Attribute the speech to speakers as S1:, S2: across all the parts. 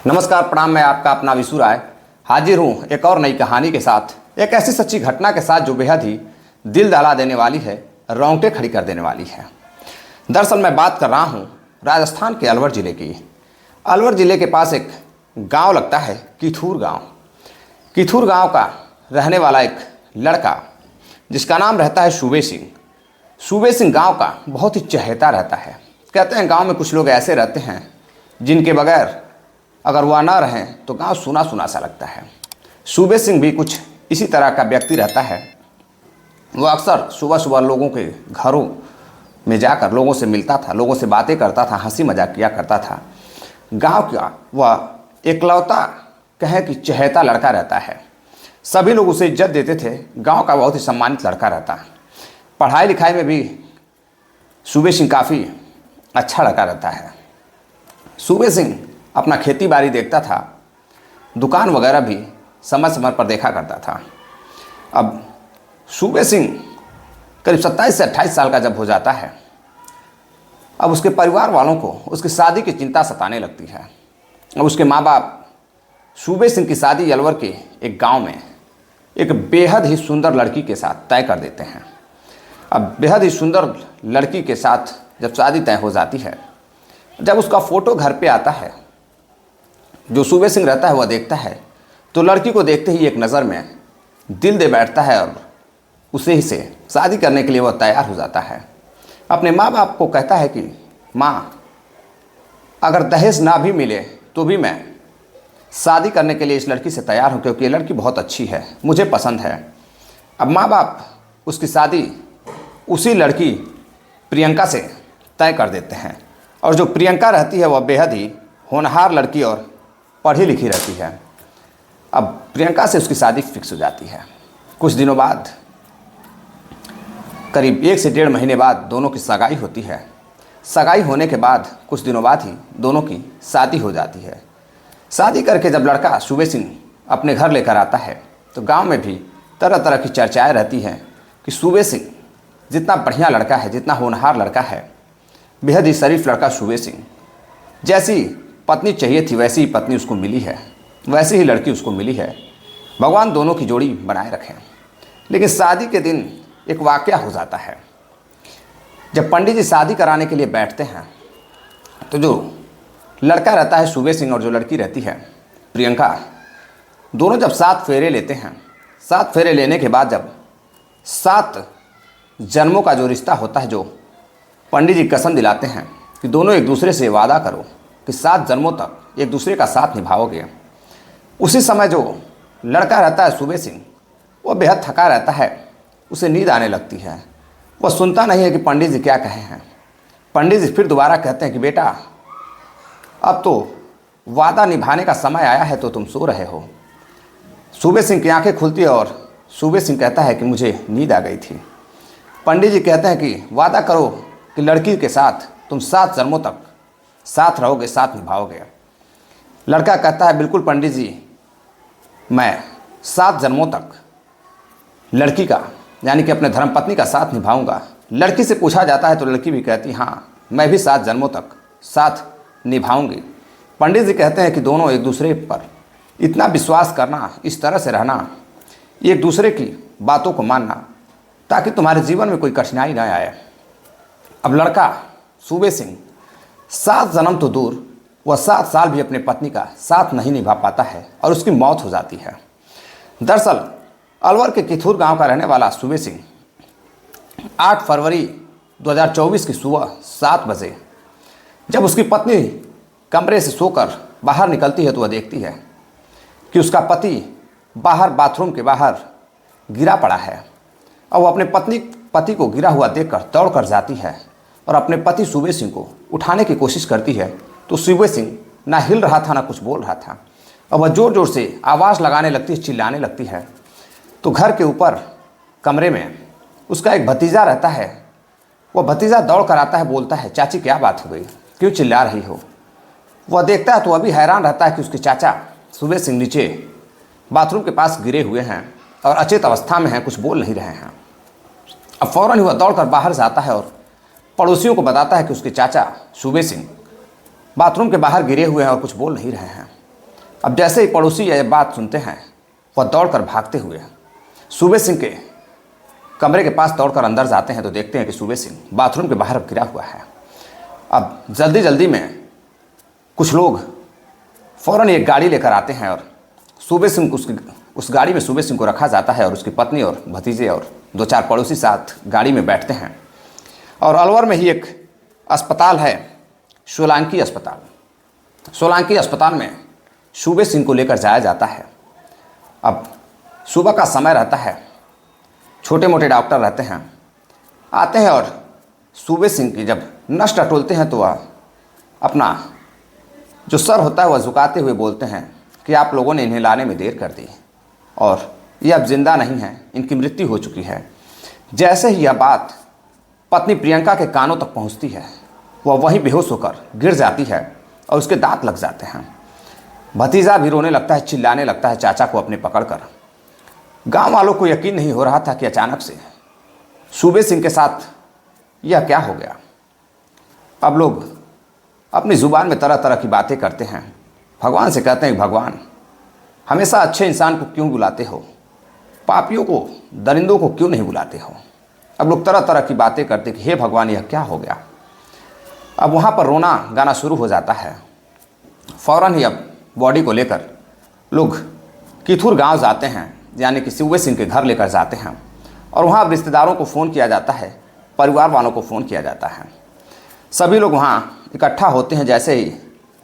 S1: नमस्कार, प्रणाम। मैं आपका अपना विशु राय हाजिर हूँ एक और नई कहानी के साथ, एक ऐसी सच्ची घटना के साथ जो बेहद ही दिल दहला देने वाली है, रोंगटे खड़ी कर देने वाली है। दरअसल मैं बात कर रहा हूँ राजस्थान के अलवर ज़िले की। अलवर ज़िले के पास एक गांव लगता है किथूर गांव। किथूर गांव का रहने वाला एक लड़का जिसका नाम रहता है सूबे सिंह। सूबे सिंह गाँव का बहुत ही चहेता रहता है। कहते हैं गाँव में कुछ लोग ऐसे रहते हैं जिनके बगैर अगर वह ना रहें तो गांव सुना सुना सा लगता है। सूबे सिंह भी कुछ इसी तरह का व्यक्ति रहता है। वह अक्सर सुबह सुबह लोगों के घरों में जाकर लोगों से मिलता था, लोगों से बातें करता था, हंसी मजाक किया करता था। गांव का वह एकलौता कहें कि चहेता लड़का रहता है। सभी लोग उसे इज्जत देते थे। गांव का बहुत ही सम्मानित लड़का रहता है। पढ़ाई लिखाई में भी सूबे सिंह काफ़ी अच्छा लड़का रहता है। सूबे सिंह अपना खेती बाड़ी देखता था, दुकान वगैरह भी समय समय पर देखा करता था। अब सूबे सिंह करीब 27 से 28 साल का जब हो जाता है, अब उसके परिवार वालों को उसकी शादी की चिंता सताने लगती है। अब उसके माँ बाप सूबे सिंह की शादी अलवर के एक गांव में एक बेहद ही सुंदर लड़की के साथ तय कर देते हैं। अब बेहद ही सुंदर लड़की के साथ जब शादी तय हो जाती है, जब उसका फ़ोटो घर पे आता है, जो सूबे सिंह रहता है वह देखता है तो लड़की को देखते ही एक नज़र में दिल दे बैठता है और उसे ही से शादी करने के लिए वह तैयार हो जाता है। अपने माँ बाप को कहता है कि माँ, अगर दहेज ना भी मिले तो भी मैं शादी करने के लिए इस लड़की से तैयार हूँ, क्योंकि ये लड़की बहुत अच्छी है, मुझे पसंद है। अब माँ बाप उसकी शादी उसी लड़की प्रियंका से तय कर देते हैं। और जो प्रियंका रहती है वह बेहद ही होनहार लड़की और पढ़ी लिखी रहती है। अब प्रियंका से उसकी शादी फिक्स हो जाती है। कुछ दिनों बाद, करीब 1 से 1.5 महीने बाद दोनों की सगाई होती है। सगाई होने के बाद कुछ दिनों बाद ही दोनों की शादी हो जाती है। शादी करके जब लड़का सूबे सिंह अपने घर लेकर आता है तो गांव में भी तरह तरह की चर्चाएं रहती हैं कि सूबे सिंह जितना बढ़िया लड़का है, जितना होनहार लड़का है, बेहद ही शरीफ लड़का सूबे सिंह, जैसी पत्नी चाहिए थी वैसी ही पत्नी उसको मिली है, वैसी ही लड़की उसको मिली है। भगवान दोनों की जोड़ी बनाए रखें। लेकिन शादी के दिन एक वाकया हो जाता है। जब पंडित जी शादी कराने के लिए बैठते हैं तो जो लड़का रहता है सूबे सिंह और जो लड़की रहती है प्रियंका, दोनों जब 7 फेरे लेते हैं, 7 फेरे लेने के बाद जब 7 जन्मों का जो रिश्ता होता है, जो पंडित जी कसम दिलाते हैं कि दोनों एक दूसरे से वादा करो कि 7 जन्मों तक एक दूसरे का साथ निभाओगे, उसी समय जो लड़का रहता है सूबे सिंह, वह बेहद थका रहता है, उसे नींद आने लगती है। वह सुनता नहीं है कि पंडित जी क्या कहे हैं। पंडित जी फिर दोबारा कहते हैं कि बेटा, अब तो वादा निभाने का समय आया है तो तुम सो रहे हो। सूबे सिंह की आंखें खुलती है और सूबे सिंह कहता है कि मुझे नींद आ गई थी। पंडित जी कहते हैं कि वादा करो कि लड़की के साथ तुम 7 जन्मों तक साथ रहोगे, साथ निभाओगे। लड़का कहता है बिल्कुल पंडित जी, मैं 7 जन्मों तक लड़की का यानी कि अपने धर्मपत्नी का साथ निभाऊंगा। लड़की से पूछा जाता है तो लड़की भी कहती हाँ, मैं भी 7 जन्मों तक साथ निभाऊंगी। पंडित जी कहते हैं कि दोनों एक दूसरे पर इतना विश्वास करना, इस तरह से रहना, एक दूसरे की बातों को मानना, ताकि तुम्हारे जीवन में कोई कठिनाई न आए। अब लड़का सूबे सिंह 7 जन्म तो दूर, वह 7 साल भी अपने पत्नी का साथ नहीं निभा पाता है और उसकी मौत हो जाती है। दरअसल अलवर के किथूर गांव का रहने वाला सूबे सिंह 8 फरवरी 2024 की सुबह 7 बजे जब उसकी पत्नी कमरे से सोकर बाहर निकलती है तो वह देखती है कि उसका पति बाहर बाथरूम के बाहर गिरा पड़ा है। और वह अपने पति को गिरा हुआ देखकर दौड़ कर जाती है और अपने पति सूबे सिंह को उठाने की कोशिश करती है तो सूबे सिंह ना हिल रहा था, ना कुछ बोल रहा था। और वह ज़ोर ज़ोर से आवाज़ लगाने लगती है, चिल्लाने लगती है। तो घर के ऊपर कमरे में उसका एक भतीजा रहता है। वह भतीजा दौड़ कर आता है, बोलता है चाची क्या बात हो गई, क्यों चिल्ला रही हो। वह देखता है तो अभी हैरान रहता है कि उसके चाचा सूबे सिंह नीचे बाथरूम के पास गिरे हुए हैं और अचेत अवस्था में हैं, कुछ बोल नहीं रहे हैं। अब फ़ौरन ही वह दौड़कर बाहर जाता है और पड़ोसियों को बताता है कि उसके चाचा सूबे सिंह बाथरूम के बाहर गिरे हुए हैं और कुछ बोल नहीं रहे हैं। अब जैसे ही पड़ोसी यह बात सुनते हैं, वह दौड़कर भागते हुए सूबे सिंह के कमरे के पास दौड़कर अंदर जाते हैं तो देखते हैं कि सूबे सिंह बाथरूम के बाहर गिरा हुआ है। अब जल्दी जल्दी में कुछ लोग फ़ौरन एक गाड़ी लेकर आते हैं और सूबे सिंह उस गाड़ी में सूबे सिंह को रखा जाता है और उसकी पत्नी और भतीजे और 2-4 पड़ोसी साथ गाड़ी में बैठते हैं। और अलवर में ही एक अस्पताल है, सोलंकी अस्पताल। सोलंकी अस्पताल में सूबे सिंह को लेकर जाया जाता है। अब सुबह का समय रहता है, छोटे मोटे डॉक्टर रहते हैं, आते हैं और सूबे सिंह की जब नस टटोलते हैं तो वह अपना जो सर होता है वह झुकाते हुए बोलते हैं कि आप लोगों ने इन्हें लाने में देर कर दी और ये अब जिंदा नहीं हैं, इनकी मृत्यु हो चुकी है। जैसे ही यह बात पत्नी प्रियंका के कानों तक पहुंचती है, वह वहीं बेहोश होकर गिर जाती है और उसके दांत लग जाते हैं। भतीजा भी रोने लगता है, चिल्लाने लगता है चाचा को अपने पकड़कर। गांव वालों को यकीन नहीं हो रहा था कि अचानक से सूबे सिंह के साथ यह क्या हो गया। अब लोग अपनी ज़ुबान में तरह तरह की बातें करते हैं, भगवान से कहते हैं, भगवान हमेशा अच्छे इंसान को क्यों बुलाते हो, पापियों को, दरिंदों को क्यों नहीं बुलाते हो। अब लोग तरह तरह की बातें करते कि हे भगवान यह क्या हो गया। अब वहाँ पर रोना गाना शुरू हो जाता है। फ़ौरन ही अब बॉडी को लेकर लोग किथुर गांव जाते हैं, यानी कि सूबे सिंह के घर लेकर जाते हैं और वहाँ रिश्तेदारों को फ़ोन किया जाता है, परिवार वालों को फ़ोन किया जाता है। सभी लोग वहाँ इकट्ठा होते हैं जैसे ही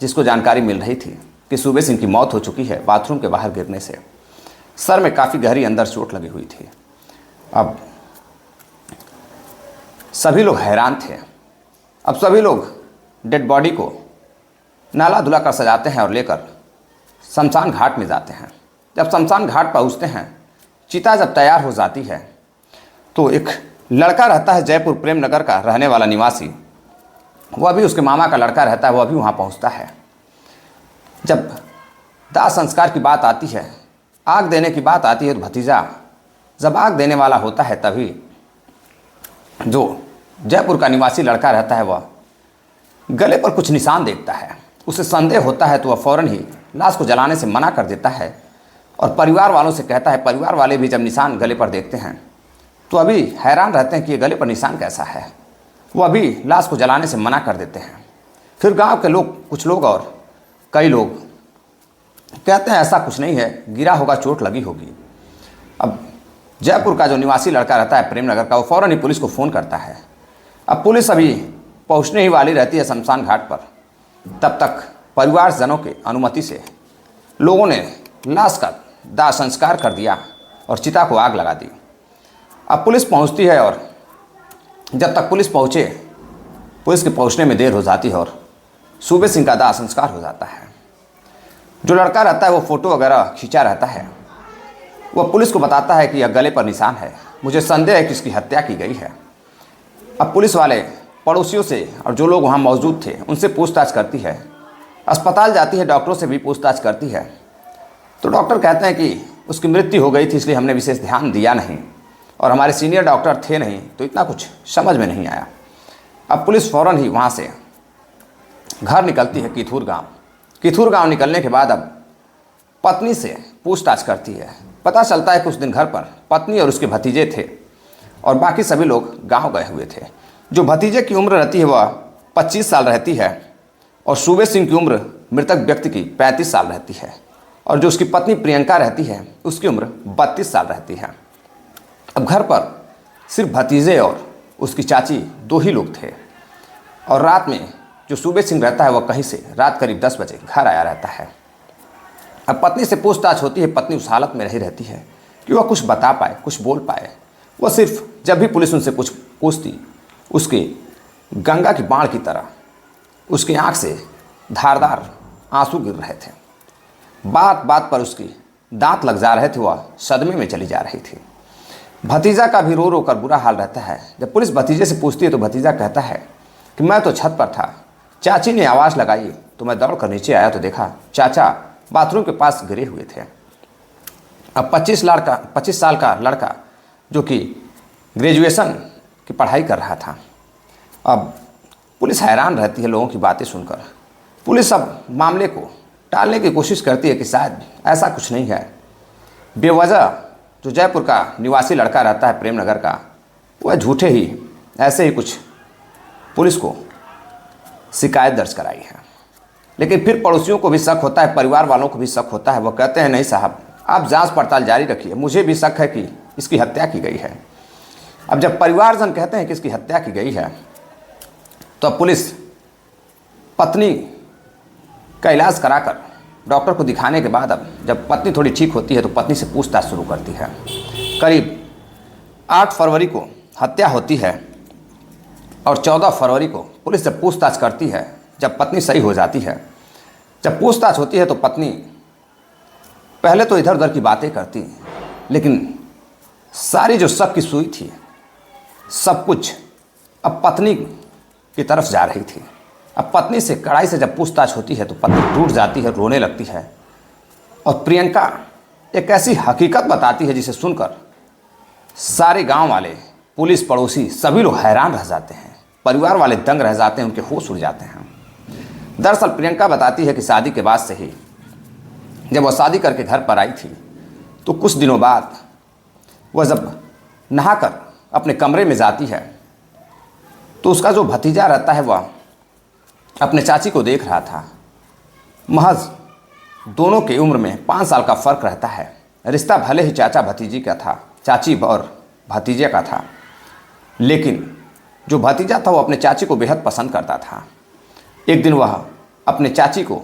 S1: जिसको जानकारी मिल रही थी कि सूबे सिंह की मौत हो चुकी है बाथरूम के बाहर गिरने से। सर में काफ़ी गहरी अंदर चोट लगी हुई थी। अब सभी लोग हैरान थे। अब सभी लोग डेड बॉडी को नाला धुला कर सजाते हैं और लेकर शमशान घाट में जाते हैं। जब शमशान घाट पहुँचते हैं, चिता जब तैयार हो जाती है तो एक लड़का रहता है जयपुर प्रेम नगर का रहने वाला निवासी, वह भी उसके मामा का लड़का रहता है, वह भी वहाँ पहुँचता है। जब दाह संस्कार की बात आती है, आग देने की बात आती है तो भतीजा जब आग देने वाला होता है तभी जो जयपुर का निवासी लड़का रहता है वह गले पर कुछ निशान देखता है। उसे संदेह होता है तो वह फ़ौरन ही लाश को जलाने से मना कर देता है और परिवार वालों से कहता है। परिवार वाले भी जब निशान गले पर देखते हैं तो अभी हैरान रहते हैं कि ये गले पर निशान कैसा है। वो अभी लाश को जलाने से मना कर देते हैं। फिर गांव के लोग, कुछ लोग और कई लोग कहते हैं ऐसा कुछ नहीं है, गिरा होगा, चोट लगी होगी। अब जयपुर का जो निवासी लड़का रहता है प्रेम नगर का, वो फ़ौरन ही पुलिस को फ़ोन करता है। अब पुलिस अभी पहुंचने ही वाली रहती है शमशान घाट पर। तब तक परिवारजनों के अनुमति से लोगों ने लाश का दाह संस्कार कर दिया और चिता को आग लगा दी। अब पुलिस पहुंचती है और जब तक पुलिस पहुंचे, पुलिस के पहुंचने में देर हो जाती है और सूबे सिंह का दाह संस्कार हो जाता है। जो लड़का रहता है वो फ़ोटो वगैरह खींचा रहता है। वह पुलिस को बताता है कि यह गले पर निशान है, मुझे संदेह है कि इसकी हत्या की गई है। अब पुलिस वाले पड़ोसियों से और जो लोग वहाँ मौजूद थे उनसे पूछताछ करती है, अस्पताल जाती है, डॉक्टरों से भी पूछताछ करती है। तो डॉक्टर कहते हैं कि उसकी मृत्यु हो गई थी इसलिए हमने विशेष ध्यान दिया नहीं और हमारे सीनियर डॉक्टर थे नहीं तो इतना कुछ समझ में नहीं आया। अब पुलिस फ़ौरन ही वहाँ से घर निकलती है किथुर गांव। किथुर गांव निकलने के बाद अब पत्नी से पूछताछ करती है। पता चलता है कि उस दिन घर पर पत्नी और उसके भतीजे थे और बाकी सभी लोग गांव गए हुए थे। जो भतीजे की उम्र रहती है वह 25 साल रहती है और सूबे सिंह की उम्र मृतक व्यक्ति की 35 साल रहती है और जो उसकी पत्नी प्रियंका रहती है उसकी उम्र 32 साल रहती है। अब घर पर सिर्फ भतीजे और उसकी चाची 2 ही लोग थे और रात में जो सूबे सिंह रहता है वह कहीं से रात करीब 10 बजे घर आया रहता है। अब पत्नी से पूछताछ होती है। पत्नी उस हालत में रही रहती है कि वह कुछ बता पाए, कुछ बोल पाए। वह सिर्फ जब भी पुलिस उनसे कुछ पूछती, उसके गंगा की बाढ़ की तरह उसकी आंख से धारदार आंसू गिर रहे थे। बात बात पर उसकी दांत लग जा रहे थे, वह सदमे में चली जा रही थी। भतीजा का भी रो रो कर बुरा हाल रहता है। जब पुलिस भतीजे से पूछती है तो भतीजा कहता है कि मैं तो छत पर था, चाची ने आवाज़ लगाई तो मैं दौड़ कर नीचे आया तो देखा चाचा बाथरूम के पास गिरे हुए थे। अब 25 साल का लड़का जो कि ग्रेजुएशन की पढ़ाई कर रहा था। अब पुलिस हैरान रहती है लोगों की बातें सुनकर। पुलिस अब मामले को टालने की कोशिश करती है कि शायद ऐसा कुछ नहीं है। बेवजह जो जयपुर का निवासी लड़का रहता है प्रेमनगर का, वह झूठे ही ऐसे ही कुछ पुलिस को शिकायत दर्ज कराई है। लेकिन फिर पड़ोसियों को भी शक होता है, परिवार वालों को भी शक होता है। वो कहते हैं नहीं साहब, आप जांच पड़ताल जारी रखिए, मुझे भी शक है कि इसकी हत्या की गई है। अब जब परिवारजन कहते हैं कि इसकी हत्या की गई है, तो अब पुलिस पत्नी का इलाज कराकर डॉक्टर को दिखाने के बाद अब जब पत्नी थोड़ी ठीक होती है तो पत्नी से पूछताछ शुरू करती है। करीब 8 फरवरी को हत्या होती है और 14 फरवरी को पुलिस जब पूछताछ करती है, जब पत्नी सही हो जाती है, जब पूछताछ होती है तो पत्नी पहले तो इधर उधर की बातें करती, लेकिन सारी जो शक की सुई थी सब कुछ अब पत्नी की तरफ जा रही थी। अब पत्नी से कड़ाई से जब पूछताछ होती है तो पत्नी टूट जाती है, रोने लगती है और प्रियंका एक ऐसी हकीकत बताती है जिसे सुनकर सारे गांव वाले, पुलिस, पड़ोसी सभी लोग हैरान रह जाते हैं। परिवार वाले दंग रह जाते हैं, उनके होश उड़ जाते हैं। दरअसल प्रियंका बताती है कि शादी के बाद से ही जब वह शादी करके घर पर आई थी तो कुछ दिनों बाद वह जब नहाकर अपने कमरे में जाती है तो उसका जो भतीजा रहता है वह अपने चाची को देख रहा था। महज दोनों की उम्र में 5 साल का फ़र्क रहता है। रिश्ता भले ही चाचा भतीजी का था, चाची और भतीजे का था, लेकिन जो भतीजा था वो अपने चाची को बेहद पसंद करता था। एक दिन वह अपने चाची को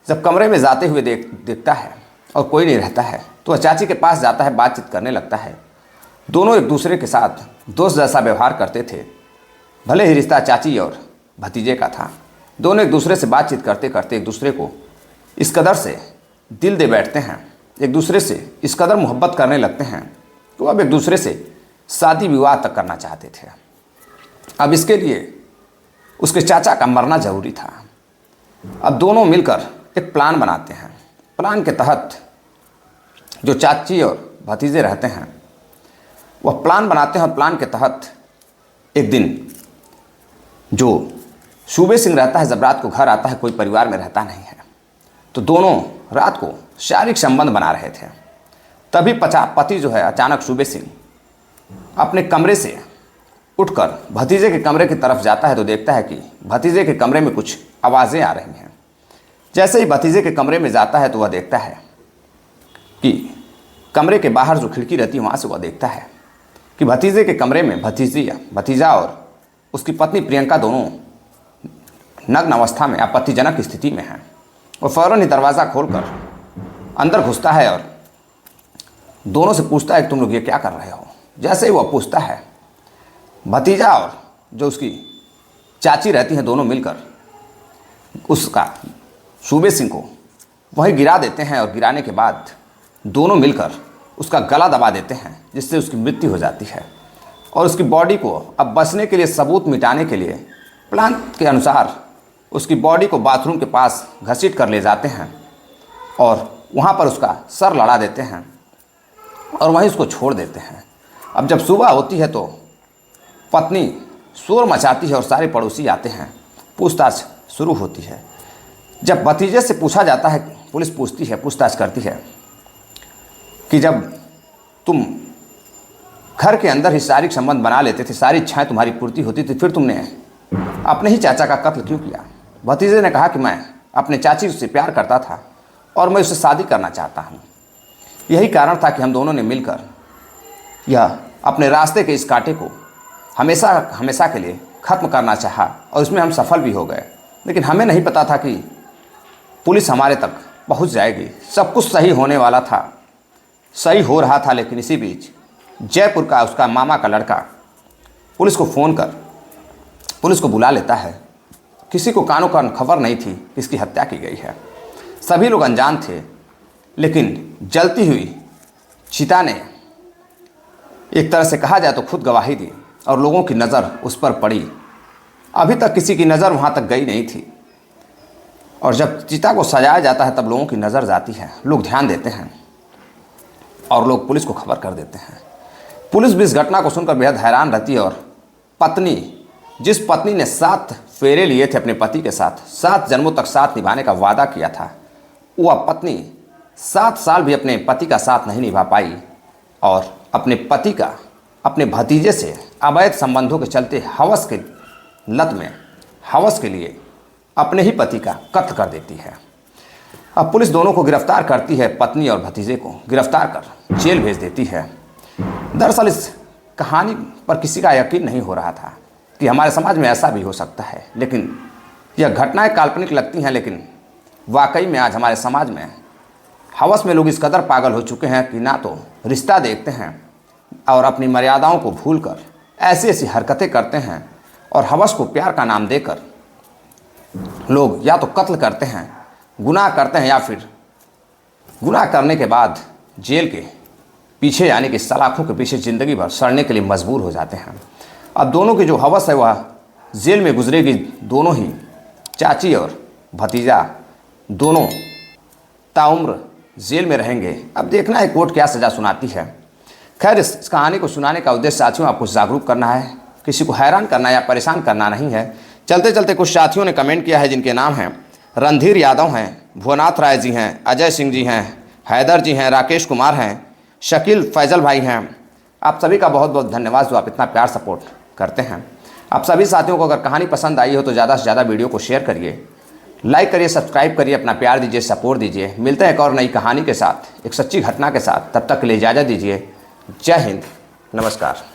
S1: जब कमरे में जाते हुए देखता है और कोई नहीं रहता है तो वह चाची के पास जाता है, बातचीत करने लगता है। दोनों एक दूसरे के साथ दोस्त जैसा व्यवहार करते थे। भले ही रिश्ता चाची और भतीजे का था, दोनों एक दूसरे से बातचीत करते करते एक दूसरे को इस कदर से दिल दे बैठते हैं, एक दूसरे से इस कदर मोहब्बत करने लगते हैं तो अब एक दूसरे से शादी विवाह तक करना चाहते थे। अब इसके लिए उसके चाचा का मरना जरूरी था। अब दोनों मिलकर एक प्लान बनाते हैं। प्लान के तहत जो चाची और भतीजे रहते हैं वह प्लान बनाते हैं और प्लान के तहत एक दिन जो सूबे सिंह रहता है जब रात को घर आता है, कोई परिवार में रहता नहीं है, तो दोनों रात को शारीरिक संबंध बना रहे थे। तभी पति जो है अचानक सूबे सिंह अपने कमरे से उठकर भतीजे के कमरे की तरफ जाता है तो देखता है कि भतीजे के कमरे में कुछ आवाज़ें आ रही हैं। जैसे ही भतीजे के कमरे में जाता है तो वह देखता है कि कमरे के बाहर जो खिड़की रहती है वहाँ से वह देखता है कि भतीजे के कमरे में भतीजा और उसकी पत्नी प्रियंका दोनों नग्न अवस्था में आपत्तिजनक स्थिति में हैं। वो फ़ौरन ही दरवाज़ा खोलकर अंदर घुसता है और दोनों से पूछता है कि तुम लोग ये क्या कर रहे हो। जैसे ही वह पूछता है, भतीजा और जो उसकी चाची रहती हैं दोनों मिलकर उसका सूबे सिंह को वहीं गिरा देते हैं और गिराने के बाद दोनों मिलकर उसका गला दबा देते हैं, जिससे उसकी मृत्यु हो जाती है। और उसकी बॉडी को अब बचने के लिए, सबूत मिटाने के लिए प्लान के अनुसार उसकी बॉडी को बाथरूम के पास घसीट कर ले जाते हैं और वहाँ पर उसका सर लड़ा देते हैं और वहीं उसको छोड़ देते हैं। अब जब सुबह होती है तो पत्नी शोर मचाती है और सारे पड़ोसी आते हैं। पूछताछ शुरू होती है। जब भतीजे से पूछा जाता है, पुलिस पूछती है, पूछताछ करती है कि जब तुम घर के अंदर ही शारीरिक संबंध बना लेते थे, सारी इच्छाएं तुम्हारी पूर्ति होती थी, फिर तुमने अपने ही चाचा का कत्ल क्यों किया? भतीजे ने कहा कि मैं अपने चाची से प्यार करता था और मैं उससे शादी करना चाहता हूँ। यही कारण था कि हम दोनों ने मिलकर यह अपने रास्ते के इस कांटे को हमेशा हमेशा के लिए ख़त्म करना चाहा और इसमें हम सफल भी हो गए। लेकिन हमें नहीं पता था कि पुलिस हमारे तक पहुंच जाएगी। सब कुछ सही होने वाला था, सही हो रहा था, लेकिन इसी बीच जयपुर का उसका मामा का लड़का पुलिस को फ़ोन कर पुलिस को बुला लेता है। किसी को कानों कान खबर नहीं थी कि इसकी हत्या की गई है। सभी लोग अनजान थे, लेकिन जलती हुई चिता ने एक तरह से कहा जाए तो खुद गवाही दी और लोगों की नज़र उस पर पड़ी। अभी तक किसी की नज़र वहाँ तक गई नहीं थी और जब चिता को सजाया जाता है तब लोगों की नज़र जाती है, लोग ध्यान देते हैं और लोग पुलिस को खबर कर देते हैं। पुलिस भी इस घटना को सुनकर बेहद हैरान रहती है और पत्नी, जिस पत्नी ने 7 फेरे लिए थे अपने पति के साथ, 7 जन्मों तक साथ निभाने का वादा किया था, वह पत्नी 7 साल भी अपने पति का साथ नहीं निभा पाई और अपने पति का अपने भतीजे से अवैध संबंधों के चलते हवस के लत में हवस के लिए अपने ही पति का कत्ल कर देती है। अब पुलिस दोनों को गिरफ्तार करती है, पत्नी और भतीजे को गिरफ्तार कर जेल भेज देती है। दरअसल इस कहानी पर किसी का यकीन नहीं हो रहा था कि हमारे समाज में ऐसा भी हो सकता है, लेकिन यह घटनाएं काल्पनिक लगती हैं, लेकिन वाकई में आज हमारे समाज में हवस में लोग इस कदर पागल हो चुके हैं कि ना तो रिश्ता देखते हैं और अपनी मर्यादाओं को भूलकर ऐसी ऐसी हरकतें करते हैं और हवस को प्यार का नाम देकर लोग या तो कत्ल करते हैं, गुनाह करते हैं, या फिर गुनाह करने के बाद जेल के पीछे यानी कि सलाखों के पीछे ज़िंदगी भर सड़ने के लिए मजबूर हो जाते हैं। अब दोनों की जो हवस है वह जेल में गुजरेगी। दोनों ही चाची और भतीजा दोनों ताउम्र जेल में रहेंगे। अब देखना है कोर्ट क्या सज़ा सुनाती है। खैर, इस कहानी को सुनाने का उद्देश्य साथियों आपको जागरूक करना है, किसी को हैरान करना या परेशान करना नहीं है। चलते चलते कुछ साथियों ने कमेंट किया है जिनके नाम हैं रणधीर यादव हैं, भुवनाथ राय जी हैं, अजय सिंह जी हैं, हैदर जी हैं, राकेश कुमार हैं, शकील फैजल भाई हैं। आप सभी का बहुत बहुत धन्यवाद जो आप इतना प्यार सपोर्ट करते हैं। आप सभी साथियों को अगर कहानी पसंद आई हो तो ज़्यादा से ज़्यादा वीडियो को शेयर करिए, लाइक करिए, सब्सक्राइब करिए, अपना प्यार दीजिए, सपोर्ट दीजिए। मिलते हैं एक और नई कहानी के साथ, एक सच्ची घटना के साथ। तब तक के लिए इजाज़त दीजिए। जय हिंद, नमस्कार।